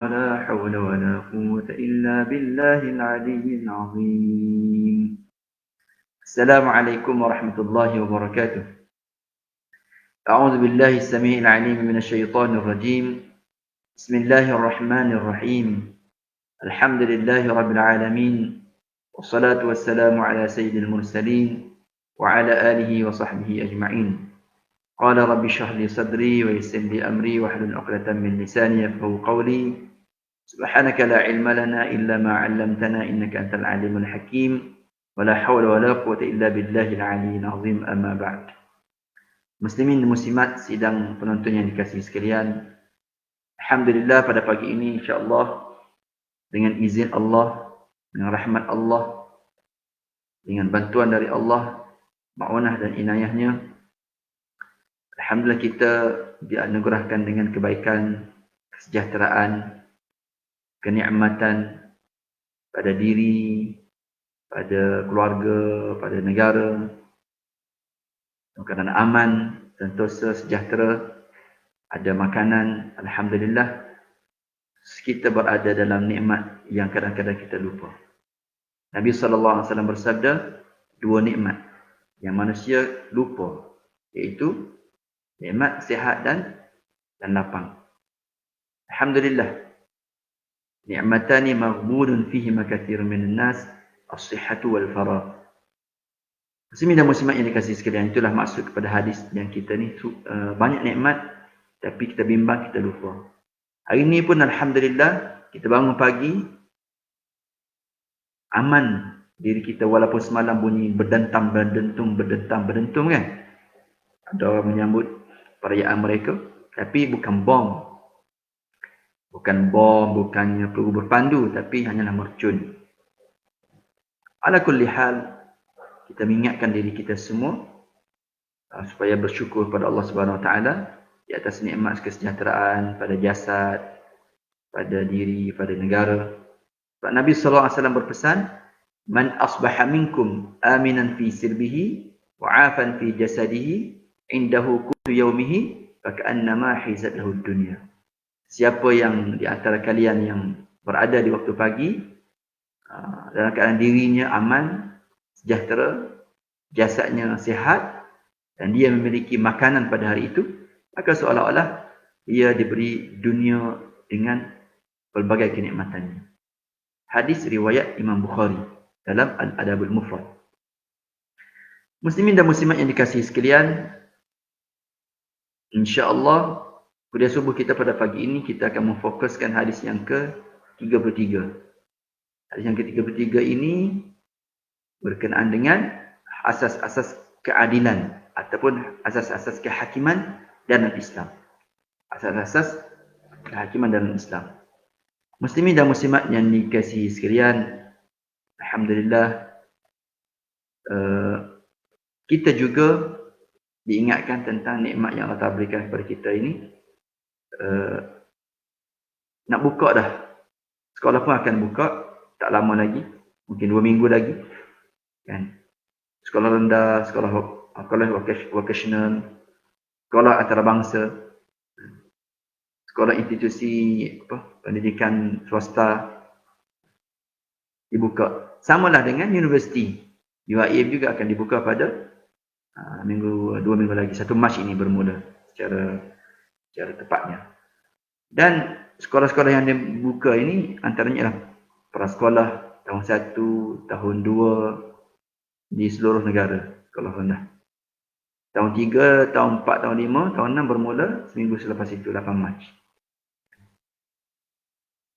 ولا حول ولا قوة إلا بالله العلي العظيم. السلام عليكم ورحمة الله وبركاته. أعوذ بالله السميع العليم من الشيطان الرجيم. بسم الله الرحمن الرحيم. الحمد لله رب العالمين، والصلاة والسلام على سيد المرسلين وعلى آله وصحبه أجمعين. قال رب اشرح لي صدري ويسر لي أمري واحلل عقدة من لساني يفقهوا قولي. سبحانك لا علم لنا إلا ما علمتنا إنك أنت العليم الحكيم، ولا حول ولا قوة إلا بالله العلي العظيم. أما بعد. Muslimin dan muslimat sidang penonton yang dikasihi sekalian, alhamdulillah pada pagi ini insya-Allah dengan izin Allah, dengan rahmat Allah, dengan bantuan dari Allah, ma'unah dan inayahnya, alhamdulillah kita dianugerahkan dengan kebaikan, kesejahteraan, kenikmatan pada diri, pada keluarga, pada negara, keadaan aman, sentosa, sejahtera, ada makanan, alhamdulillah. Kita berada dalam nikmat yang kadang-kadang kita lupa. Nabi SAW bersabda, dua nikmat yang manusia lupa, iaitu nikmat sihat dan lapang. Alhamdulillah. Ni'matani maghbunun fihi makathirun minan nas, as-sihhatu wal faragh. Muslimin dan muslimat yang dikasihi sekalian, itulah maksud kepada hadis yang kita ni banyak nikmat tapi kita bimbang, kita lupa. Hari ini pun alhamdulillah kita bangun pagi aman diri kita, walaupun semalam bunyi berdentam berdentum kan. Ada orang menyambut perayaan mereka, tapi bukan bom. Bukannya peluru berpandu, tapi hanyalah mercun. Ala kulli hal, kita mengingatkan diri kita semua supaya bersyukur pada Allah Subhanahu Wa Taala di atas nikmat kesejahteraan pada jasad, pada diri, pada negara. Sebab Nabi sallallahu alaihi wasallam berpesan, "Man asbaha minkum aminan fi sirbihi wa 'afan fi jasadihi, indahu qutu yaumihi, faka'annama hizat lahu dunya." Siapa yang di antara kalian yang berada di waktu pagi dalam keadaan dirinya aman, sejahtera, jasadnya sihat, dan dia memiliki makanan pada hari itu, maka seolah-olah ia diberi dunia dengan pelbagai kenikmatannya. Hadis riwayat Imam Bukhari dalam Al-Adabul Mufrad. Muslimin dan muslimat yang dikasihi sekalian, insya-Allah kuliah subuh kita pada pagi ini kita akan memfokuskan hadis yang ke-33. Hadis yang ke-33 ini berkenaan dengan asas-asas keadilan ataupun asas-asas kehakiman dalam Islam. Asas-asas kehakiman dalam Islam. Muslimin dan muslimat yang dikasihi sekalian, alhamdulillah kita juga diingatkan tentang nikmat yang Allah Ta'ala berikan kepada kita ini. Nak buka dah. Sekolah pun akan buka tak lama lagi, mungkin 2 minggu lagi kan. Sekolah rendah, sekolah vocational, sekolah antarabangsa, sekolah institusi pendidikan swasta dibuka. Samalah dengan universiti. UIM juga akan dibuka pada 2 minggu lagi. 1 Mac ini bermula secara tepatnya. Dan sekolah-sekolah yang dibuka ini antaranya ialah prasekolah tahun 1, tahun 2 di seluruh negara, sekolah rendah. Tahun 3, tahun 4, tahun 5, tahun 6 bermula seminggu selepas itu, 8 Mac.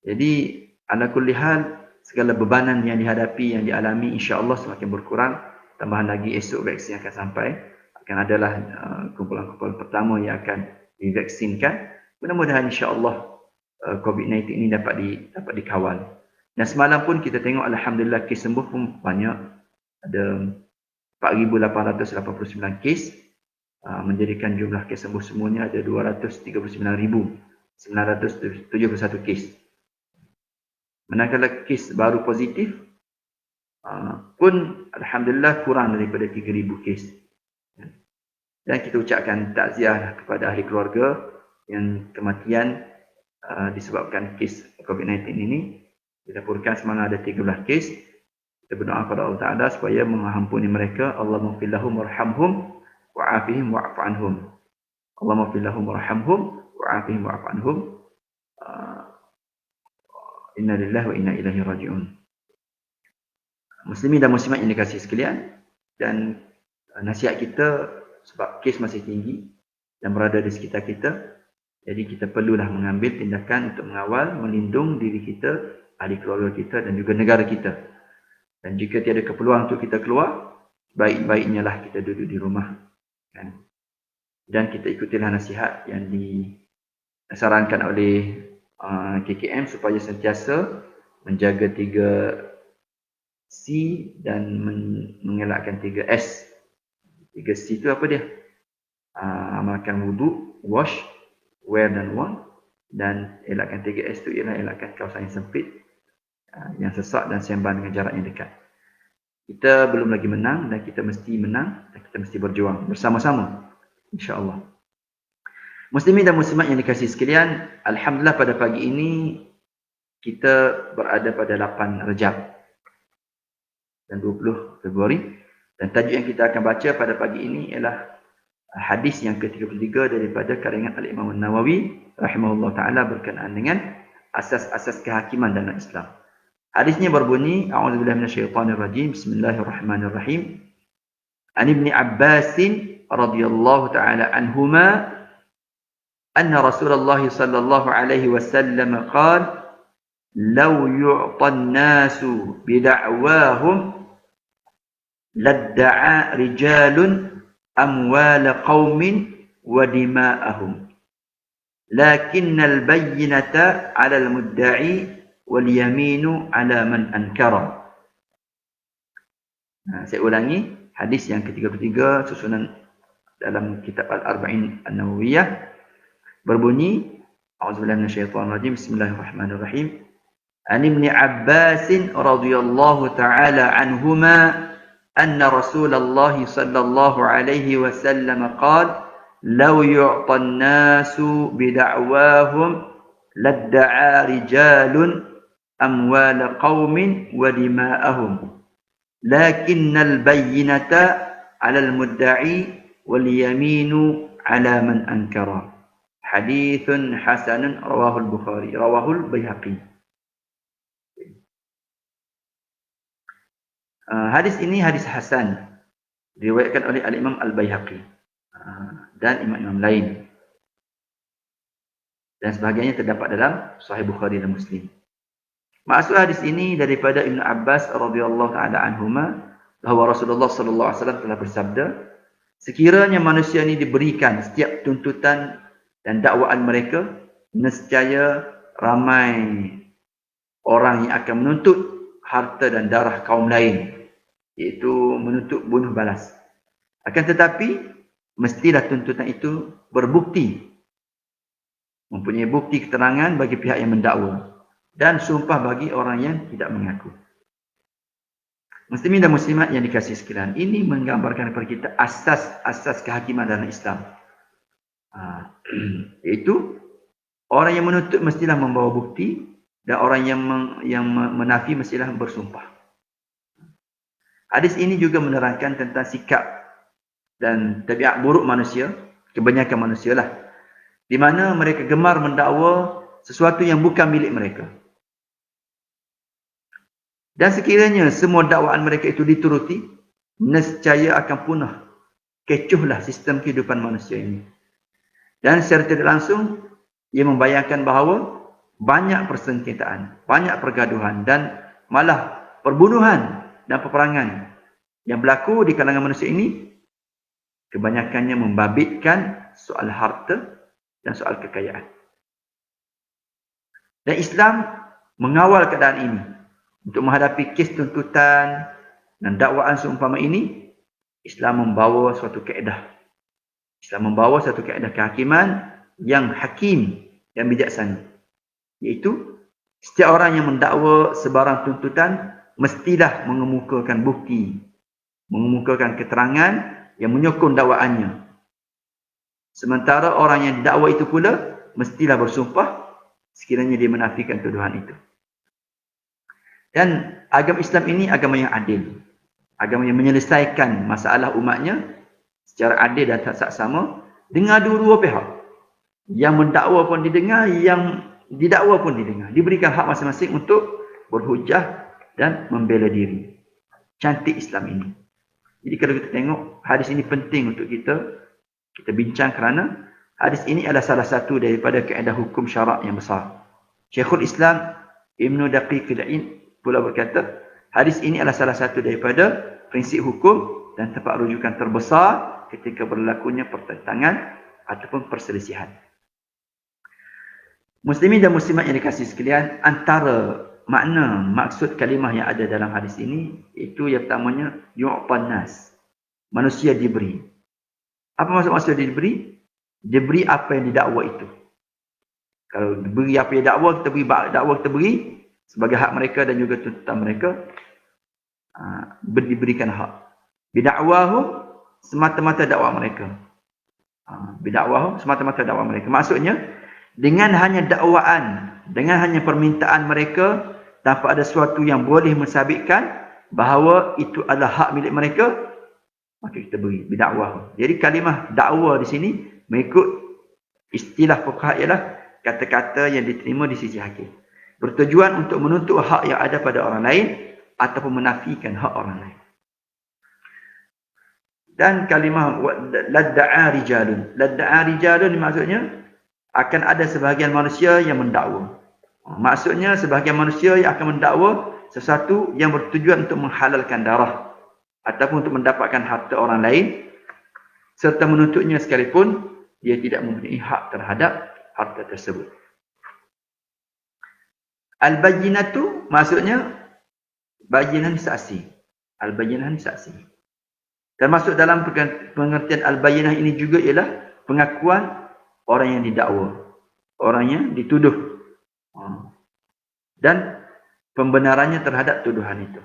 Jadi, ala kulli hal, segala bebanan yang dihadapi, yang dialami, insya-Allah semakin berkurang. Tambahan lagi esok vaksin akan sampai. Akan adalah kumpulan-kumpulan pertama yang akan divaksinkan. Mudah-mudahan insya-Allah COVID-19 ini dapat dikawal. Dan semalam pun kita tengok alhamdulillah kes sembuh pun banyak. Ada 4,889 kes. Menjadikan jumlah kes sembuh semuanya ada 239,971 kes. Manakala kes baru positif pun alhamdulillah kurang daripada 3,000 kes. Dan kita ucapkan takziah kepada ahli keluarga yang kematian disebabkan kes COVID-19 ini. Dilaporkan semalam ada 13 kes. Kita berdoa kepada Allah Ta'ala supaya mengampuni mereka. Allahumma fir lahum warhamhum wa'afihim wa'fu anhum. Allahumma fir lahum warhamhum wa'afihim wa'fu anhum. Inna lillahi wa inna ilaihi raji'un. Muslimin dan muslimat yang dikasihi sekalian, dan nasihat kita sebab kes masih tinggi dan berada di sekitar kita, jadi kita perlulah mengambil tindakan untuk mengawal, melindung diri kita, ahli keluarga kita dan juga negara kita. Dan jika tiada keperluan untuk kita keluar, baik-baiknya lah kita duduk di rumah, kan? Dan kita ikutilah nasihat yang disarankan oleh KKM supaya sentiasa menjaga 3C dan mengelakkan 3S. 3C itu apa dia? Amalkan wudu, wash, wear dan worn. Dan elakkan 3S itu ialah elakkan kawasan yang sempit, yang sesak dan sembang dengan jarak yang dekat. Kita belum lagi menang dan kita mesti menang dan kita mesti berjuang bersama-sama, insya-Allah. Muslimin dan muslimat yang dikasihi sekalian, alhamdulillah pada pagi ini kita berada pada 8 Rejab dan 20 Februari, dan tajuk yang kita akan baca pada pagi ini ialah hadis yang ke-33 daripada karangan Al-Imam An-Nawawi rahimahullah taala berkenaan dengan asas-asas kehakiman dalam Islam. Hadisnya berbunyi, a'udzubillahi minasyaitonir rajim, bismillahirrahmanirrahim. An Ibnu Abbas radhiyallahu taala anhuma anna Rasulullah sallallahu alaihi wasallam qala law yu'ta an-nasu bida'wahum ladda'a rijalun amwal qaumin wa dima'ahum lakinnal bayyinata 'ala al-mudda'i wal yaminu 'ala man ankara. Saya ulangi hadis yang ke-33 susunan dalam kitab Al-Arba'in An-Nawawiyah, berbunyi, a'udzubillahi minasyaitonir rajim, bismillahirrahmanirrahim. An Ibnu Abbas radhiyallahu ta'ala anhuma anna Rasulullah sallallahu alaihi wasallam qala law yu'ta an-nasu bida'wahum ladda'a rijalun amwal qaumin wa dima'ahum lakinnal bayyinata 'alal mudda'i wal yaminu 'ala man ankara. Hadithun hasanun rawahul Bukhari, rawahul Baihaqi. Hadis ini hadis hasan, diriwayatkan oleh Al-Imam Al-Baihaqi dan imam-imam lain. Dan sebagainya terdapat dalam Sahih Bukhari dan Muslim. Maksud hadis ini daripada Ibnu Abbas radhiyallahu taala anhuma bahawa Rasulullah sallallahu alaihi wasallam telah bersabda, sekiranya manusia ini diberikan setiap tuntutan dan dakwaan mereka, nescaya ramai orang yang akan menuntut harta dan darah kaum lain, iaitu menuntut bunuh balas. Akan tetapi mestilah tuntutan itu berbukti, mempunyai bukti keterangan bagi pihak yang mendakwa dan sumpah bagi orang yang tidak mengaku. Muslimin dan muslimat yang dikasihi sekalian, ini menggambarkan kepada kita asas-asas kehakiman dalam Islam. Iaitu orang yang menuntut mestilah membawa bukti dan orang yang menafi mestilah bersumpah. Hadis ini juga menerangkan tentang sikap dan tabiat buruk manusia, kebanyakan manusia lah, di mana mereka gemar mendakwa sesuatu yang bukan milik mereka. Dan sekiranya semua dakwaan mereka itu dituruti, nescaya akan punah, kecohlah sistem kehidupan manusia ini. Dan secara tidak langsung, ia membayangkan bahawa banyak persengketaan, banyak pergaduhan dan malah perbunuhan dan peperangan yang berlaku di kalangan manusia ini, kebanyakannya membabitkan soal harta dan soal kekayaan. Dan Islam mengawal keadaan ini. Untuk menghadapi kes tuntutan dan dakwaan seumpama ini, Islam membawa suatu kaedah. Islam membawa suatu kaedah kehakiman yang hakim dan bijaksana. Iaitu, setiap orang yang mendakwa sebarang tuntutan mestilah mengemukakan bukti, mengemukakan keterangan yang menyokong dakwaannya. Sementara orang yang didakwa itu pula mestilah bersumpah sekiranya dia menafikan tuduhan itu. Dan agama Islam ini agama yang adil. Agama yang menyelesaikan masalah umatnya secara adil dan tak saksama. Dengar dua-dua pihak. Yang mendakwa pun didengar, yang didakwa pun didengar. Diberikan hak masing-masing untuk berhujah dan membela diri. Cantik Islam ini. Jadi kalau kita tengok, hadis ini penting untuk kita bincang kerana hadis ini adalah salah satu daripada kaedah hukum syarak yang besar. Syekhul Islam Ibn Daqiq Al-Aid pula berkata, hadis ini adalah salah satu daripada prinsip hukum dan tempat rujukan terbesar ketika berlakunya pertentangan ataupun perselisihan. Muslimin dan muslimat yang dikasihi sekalian, antara makna maksud kalimah yang ada dalam hadis ini, itu yang pertamanya yu'tan nas. Manusia diberi. Apa maksud manusia diberi? Diberi apa yang didakwa itu. Kalau diberi apa yang dakwa, kita beri dakwa, kita beri sebagai hak mereka dan juga tuntutan mereka, diberikan hak. Bidakwahum, semata-mata dakwah mereka. Bidakwahum, semata-mata dakwah mereka. Maksudnya, dengan hanya dakwaan, dengan hanya permintaan mereka, tanpa ada sesuatu yang boleh mensabitkan bahawa itu adalah hak milik mereka, maka kita beri bidakwahum. Jadi kalimah dakwa di sini mengikut istilah fuqaha ialah kata-kata yang diterima di sisi hakim, bertujuan untuk menuntut hak yang ada pada orang lain ataupun menafikan hak orang lain. Dan kalimah ladda'a rijalun. Ladda'a rijalun maksudnya akan ada sebahagian manusia yang mendakwa. Maksudnya sebahagian manusia yang akan mendakwa sesuatu yang bertujuan untuk menghalalkan darah ataupun untuk mendapatkan harta orang lain, serta menuntutnya sekalipun dia tidak mempunyai hak terhadap harta tersebut. Al-bayyinatu maksudnya bayyinah saksi. Al-bayyinah saksi. Termasuk dalam pengertian al-bayyinah ini juga ialah pengakuan orang yang didakwa, orang yang dituduh, dan pembenarannya terhadap tuduhan itu.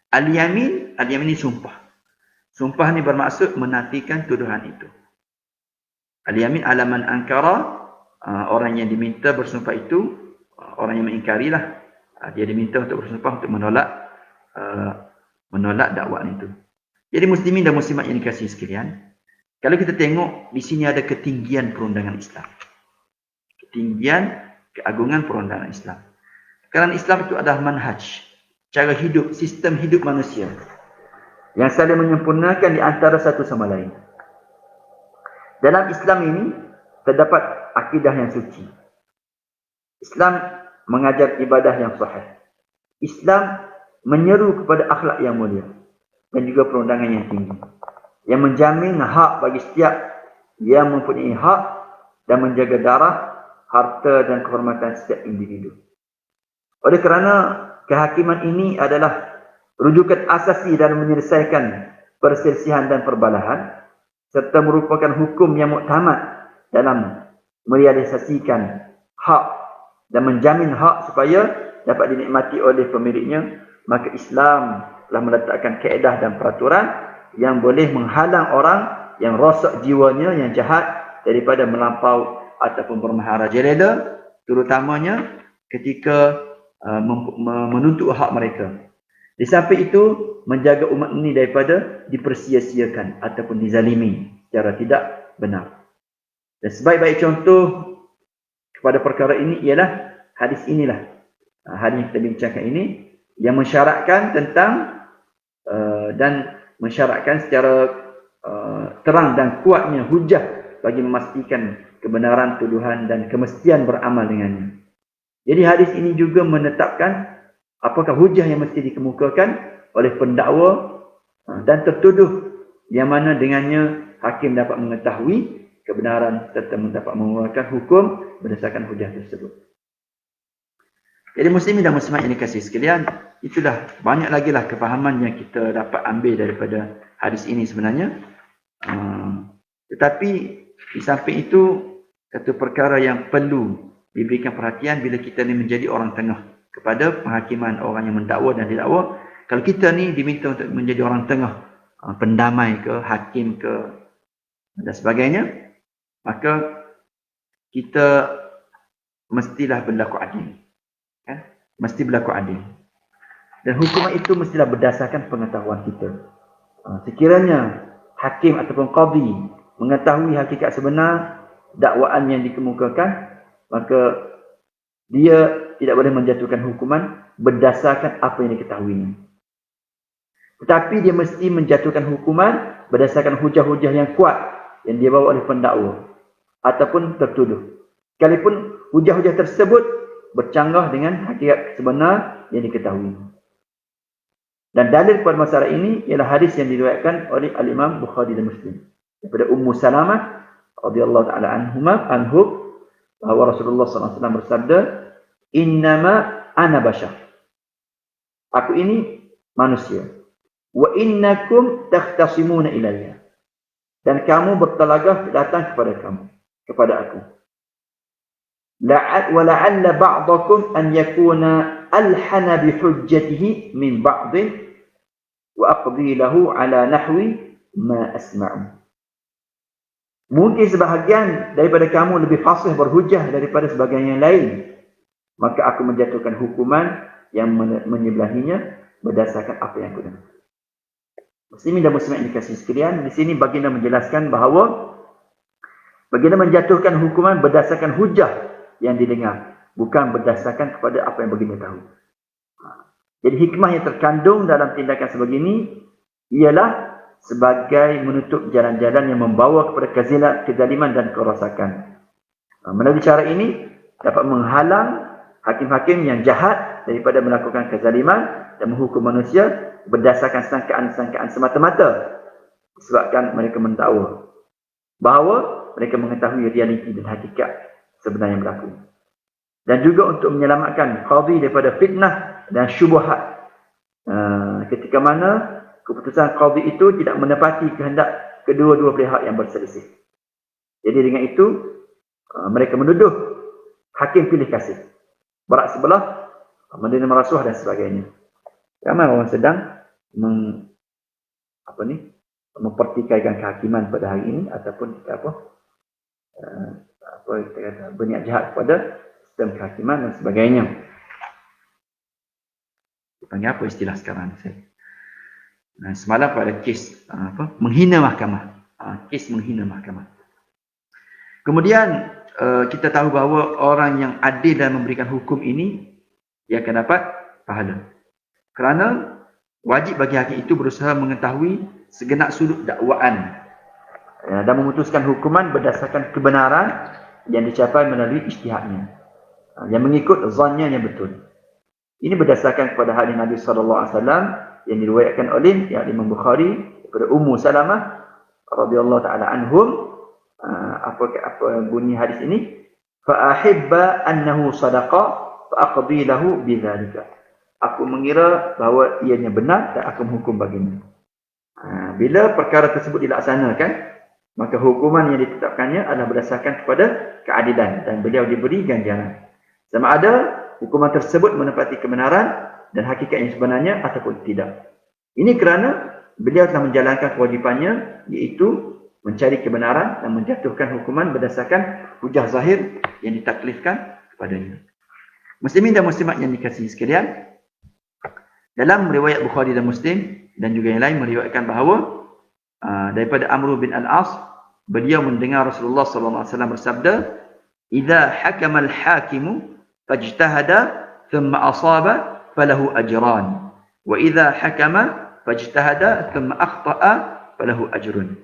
Al-yamin, al-yamin ini sumpah. Sumpah ini bermaksud menafikan tuduhan itu. Al-yamin ala man ankara, orang yang diminta bersumpah itu, orang yang mengingkarilah. Dia diminta untuk bersumpah untuk menolak dakwaan itu. Jadi muslimin dan muslimat yang dikasihi sekalian, kalau kita tengok di sini ada ketinggian perundangan Islam. Ketinggian keagungan perundangan Islam. Kerana Islam itu adalah manhaj, cara hidup, sistem hidup manusia yang saling menyempurnakan di antara satu sama lain. Dalam Islam ini terdapat akidah yang suci. Islam mengajar ibadah yang sahih. Islam menyeru kepada akhlak yang mulia dan juga perundangan yang tinggi, yang menjamin hak bagi setiap yang mempunyai hak dan menjaga darah, harta dan kehormatan setiap individu. Oleh kerana kehakiman ini adalah rujukan asasi dalam menyelesaikan perselisihan dan perbalahan, serta merupakan hukum yang muktamad dalam merealisasikan hak dan menjamin hak supaya dapat dinikmati oleh pemiliknya, maka Islam telah meletakkan kaedah dan peraturan yang boleh menghalang orang yang rosak jiwanya, yang jahat, daripada melampau ataupun bermaharajalela, terutamanya ketika menuntut hak mereka. Di samping itu, menjaga umat ini daripada dipersia-siakan ataupun dizalimi secara tidak benar. Dan sebaik-baik contoh kepada perkara ini ialah hadis inilah. Hadis yang kita bincangkan ini yang mensyaratkan tentang dan mensyaratkan secara terang dan kuatnya hujah bagi memastikan kebenaran tuduhan dan kemestian beramal dengannya. Jadi hadis ini juga menetapkan apakah hujah yang mesti dikemukakan oleh pendakwa dan tertuduh, yang mana dengannya hakim dapat mengetahui kebenaran serta dapat mengeluarkan hukum berdasarkan hujah tersebut. Jadi muslimin dan muslimat yang dikasihi sekalian, itulah banyak lagi lah kefahaman yang kita dapat ambil daripada hadis ini sebenarnya. Tetapi di samping itu, satu perkara yang perlu diberikan perhatian bila kita ni menjadi orang tengah kepada penghakiman orang yang mendakwa dan didakwa. Kalau kita ni diminta untuk menjadi orang tengah, pendamai ke, hakim ke dan sebagainya, maka kita mestilah berlaku adil. Kan? Mesti berlaku adil. Dan hukuman itu mestilah berdasarkan pengetahuan kita. Sekiranya hakim ataupun qadhi mengetahui hakikat sebenar dakwaan yang dikemukakan, maka dia tidak boleh menjatuhkan hukuman berdasarkan apa yang diketahuinya. Tetapi dia mesti menjatuhkan hukuman berdasarkan hujah-hujah yang kuat yang dia bawa oleh pendakwa ataupun tertuduh. Sekalipun hujah-hujah tersebut bercanggah dengan hakikat sebenar yang diketahui. Dan dalil kepada masalah ini ialah hadis yang diriwayatkan oleh Al-Imam Bukhari dan Muslim daripada Ummu Salamah radhiyallahu taala anhu bahawa Rasulullah SAW bersabda, "Innama ana bashar." Aku ini manusia. Wa innakum takhtasimuna ilayya. Dan kamu bertelagah datang kepada aku. Wa la'alla ba'dakum an yakuna alhana bi hujjatihi min ba'd wa aqdi lahu ala nahwi ma asma'u. Mungkin sebahagian daripada kamu lebih fasih berhujah daripada sebahagian yang lain. Maka aku menjatuhkan hukuman yang menyebelahinya berdasarkan apa yang aku dengar. Muslimin dan muslimat yang dikasihi sekalian, di sini baginda menjelaskan bahawa baginda menjatuhkan hukuman berdasarkan hujah yang didengar, bukan berdasarkan kepada apa yang baginda tahu. Jadi hikmah yang terkandung dalam tindakan sebegini ialah sebagai menutup jalan-jalan yang membawa kepada kezaliman dan kerosakan. Melalui cara ini dapat menghalang hakim-hakim yang jahat daripada melakukan kezaliman dan menghukum manusia berdasarkan sangkaan-sangkaan semata-mata disebabkan mereka mendakwa bahawa mereka mengetahui realiti dan hakikat sebenar yang berlaku. Dan juga untuk menyelamatkan qadhi daripada fitnah dan syubhat. Ketika mana keputusan qadhi itu tidak menepati kehendak kedua-dua pihak yang berselisih. Jadi dengan itu mereka menuduh hakim pilih kasih, berak sebelah, menerima rasuah dan sebagainya. Ramai orang sedang mempertikaikan kehakiman pada hari ini ataupun kita kata berniat jahat kepada sistem kehakiman dan sebagainya. Dipanggil apa istilah sekarang saya? Semalam pada kes menghina mahkamah. Kes menghina mahkamah. Kemudian kita tahu bahawa orang yang adil dalam memberikan hukum ini dia akan dapat pahala. Kerana wajib bagi hakim itu berusaha mengetahui segenap sudut dakwaan dan memutuskan hukuman berdasarkan kebenaran yang dicapai melalui ijtihadnya, yang mengikut zannya yang betul. Ini berdasarkan kepada hadis Nabi SAW yang diriwayatkan oleh Imam Bukhari daripada Ummu Salamah radhiyallahu taala anhum. Apa bunyi hadis ini? Fa ahibba annahu sadaqa fa aqdi lahu bidzalika. Aku mengira bahawa ianya benar dan aku menghukum baginya. Bila perkara tersebut dilaksanakan, maka hukuman yang ditetapkannya adalah berdasarkan kepada keadilan dan beliau diberi ganjaran. Sama ada hukuman tersebut menepati kebenaran dan hakikat yang sebenarnya ataupun tidak. Ini kerana beliau telah menjalankan kewajipannya, iaitu mencari kebenaran dan menjatuhkan hukuman berdasarkan hujah zahir yang ditaklifkan kepadanya. Muslimin dan muslimat yang dikasihi sekalian, dalam riwayat Bukhari dan Muslim dan juga yang lain meriwayatkan bahawa daripada Amr bin Al-As, beliau mendengar Rasulullah SAW bersabda, "Idza hakama al-hakimu fajtahada thumma asaba falahu ajran, wa idza hakama fajtahada thumma akhta'a falahu ajrun."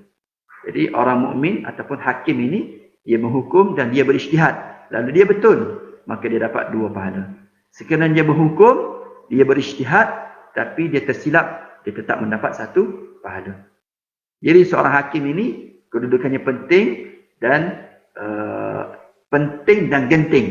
Jadi orang mukmin ataupun hakim ini dia menghukum dan dia berijtihad, lalu dia betul, maka dia dapat dua pahala. Sekiranya dia berhukum, dia berijtihad tapi dia tersilap, dia tetap mendapat satu pahala. Jadi seorang hakim ini kedudukannya penting dan genting.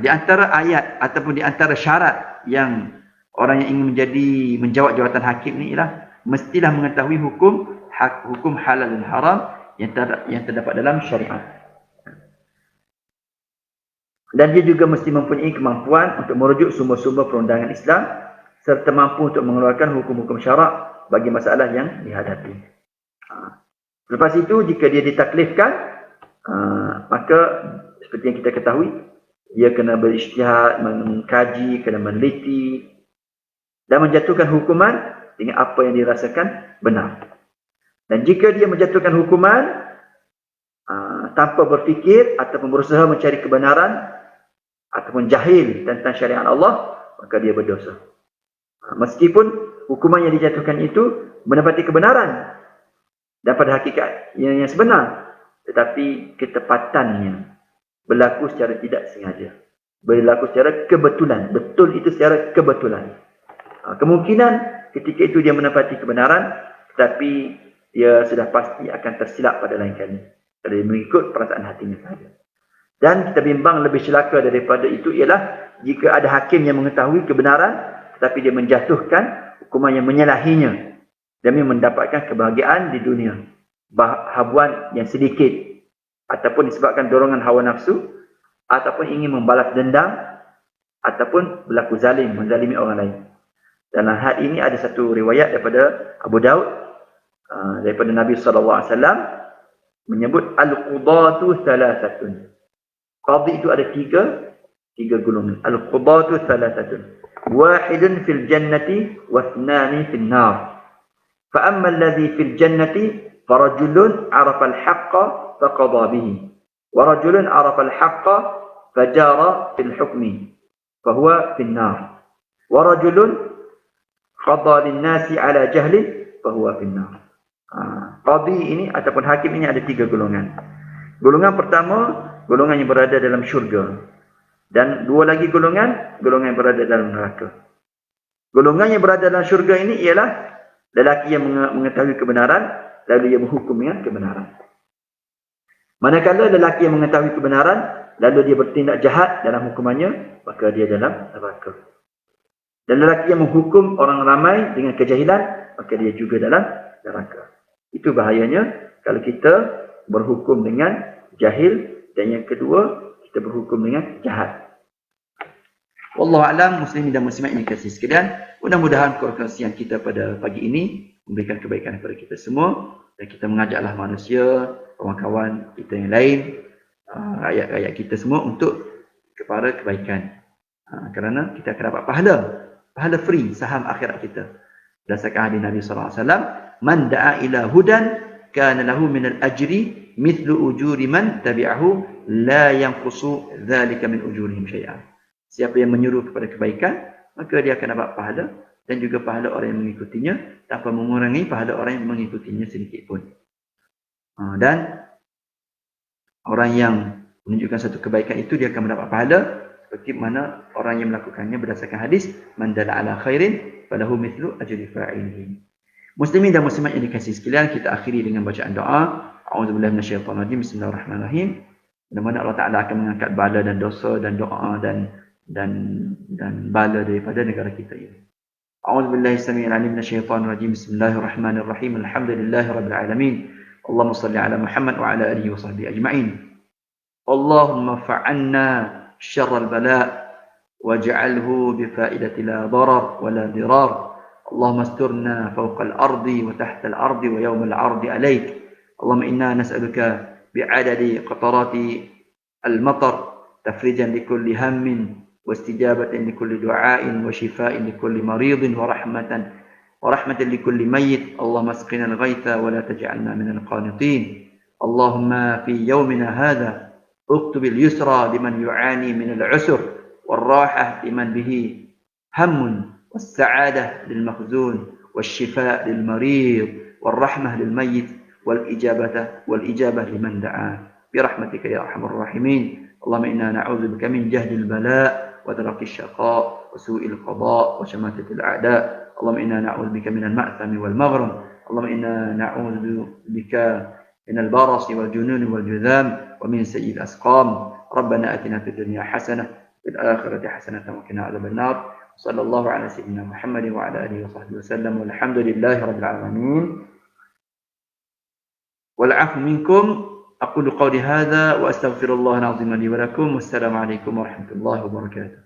Di antara ayat ataupun di antara syarat yang orang yang ingin menjawab jawatan hakim ni ialah mestilah mengetahui hukum halal dan haram yang terdapat dalam syariat. Dan dia juga mesti mempunyai kemampuan untuk merujuk sumber-sumber perundangan Islam serta mampu untuk mengeluarkan hukum-hukum syarak bagi masalah yang dihadapi. Lepas itu, jika dia ditaklifkan, maka seperti yang kita ketahui, dia kena berijtihad, mengkaji, kena meneliti dan menjatuhkan hukuman dengan apa yang dirasakan benar. Dan jika dia menjatuhkan hukuman tanpa berfikir ataupun berusaha mencari kebenaran ataupun jahil tentang syariat Allah, maka dia berdosa. Meskipun hukuman yang dijatuhkan itu menepati kebenaran dan pada hakikat yang sebenar, tetapi ketepatannya berlaku secara tidak sengaja, berlaku secara kebetulan. Betul itu secara kebetulan. Kemungkinan ketika itu dia menepati kebenaran, tetapi dia sudah pasti akan tersilap pada lain kali kalau dia mengikut perasaan hatinya sahaja. Dan kita bimbang lebih celaka daripada itu ialah jika ada hakim yang mengetahui kebenaran tetapi dia menjatuhkan hukuman yang menyalahinya demi mendapatkan kebahagiaan di dunia, habuan yang sedikit, ataupun disebabkan dorongan hawa nafsu, ataupun ingin membalas dendam, ataupun berlaku zalim, menzalimi orang lain. Dalam hal ini ada satu riwayat daripada Abu Daud, daripada Nabi SAW menyebut al-qudatu thalathatun. Qadhi itu ada tiga golongan. Al-qudatu thalathatun. Wahidun fil jannati wa thnani fil nar. Fa amma alladhi fil jannati farajulun 'arafa al-haqqa faqadha bihi. Wa rajulun 'arafa al-haqqa fajara fil hukmi fahuwa fil nar. Wa rajulun qadha lin-nasi 'ala jahli fahuwa fil nar. Qadhi ini ataupun hakim ini ada tiga golongan. Golongan pertama, golongan yang berada dalam syurga. Dan dua lagi golongan yang berada dalam neraka. Golongan yang berada dalam syurga ini ialah lelaki yang mengetahui kebenaran, lalu ia berhukum dengan kebenaran. Manakala lelaki yang mengetahui kebenaran, lalu dia bertindak jahat dalam hukumannya, maka dia dalam neraka. Dan lelaki yang menghukum orang ramai dengan kejahilan, maka dia juga dalam neraka. Itu bahayanya kalau kita berhukum dengan jahil, dan yang kedua, kita berhukum dengan jahat. Wallahu a'lam, muslimin dan muslimat yang dikasihi sekalian. Mudah-mudahan perkongsian kita pada pagi ini memberikan kebaikan kepada kita semua, dan kita mengajaklah manusia, kawan-kawan kita yang lain, rakyat-rakyat kita semua untuk kepada kebaikan. Kerana kita akan dapat pahala free, saham akhirat kita. Berdasarkan hadis Nabi SAW, man da'a ila hudan kana lahu minal ajri mithlu ujuri man tabi'ahu la yanqusu dzalika min ujurihim syai'an. Siapa yang menyuruh kepada kebaikan, maka dia akan dapat pahala, dan juga pahala orang yang mengikutinya tanpa mengurangi pahala orang yang mengikutinya sedikit pun. Dan orang yang menunjukkan satu kebaikan itu dia akan mendapat pahala seperti mana orang yang melakukannya berdasarkan hadis man dalla ala khairin falahu mithlu ajri fa'ilihi. Muslimin dan muslimat yang dikasihi sekalian, kita akhiri dengan bacaan doa. A'udzubillahi minasyaitonir rajim. Bismillahirrahmanirrahim. Mudah-mudahan Allah Taala akan mengangkat bala dan dosa dan doa dan bala daripada negara kita ini. A'udzubillahi samii'il 'aliim minasyaitonir rajim. Bismillahirrahmanirrahim. Alhamdulillahirabbil alamin. Allahumma shalli ala Muhammad wa ala alihi wa sahbihi ajma'in. Allahumma fa'anna syarral bala' waj'alhu bi fa'idati la darar wa la dirar. اللهم استرنا فوق الأرض وتحت الأرض ويوم العرض عليك. اللهم إنا نسألك بعدد قطرات المطر تفريجا لكل هم واستجابة لكل دعاء وشفاء لكل مريض ورحمة لكل ميت. اللهم اسقنا الغيث ولا تجعلنا من القانطين. اللهم في يومنا هذا اكتب اليسرى لمن يعاني من العسر والراحة لمن به هم والسعادة للمخزون والشفاء للمريض والرحمة للميت والإجابة لمن دعا برحمتك يا أرحم الراحمين. اللهم إنا نعوذ بك من جهد البلاء ودرك الشقاء وسوء القضاء وشماتة الأعداء. اللهم إنا نعوذ بك من المأثم والمغرم. اللهم إنا نعوذ بك من البرص والجنون والجذام ومن سيء الأسقام. ربنا آتنا في الدنيا حسنة وفي الآخرة حسنة وقنا عذاب النار. صلى الله على سيدنا محمد وعلى آله وصحبه وسلم والحمد لله رب العالمين والعفو منكم. أقول قولي هذا وأستغفر الله العظيم لي ولكم والسلام عليكم ورحمة الله وبركاته.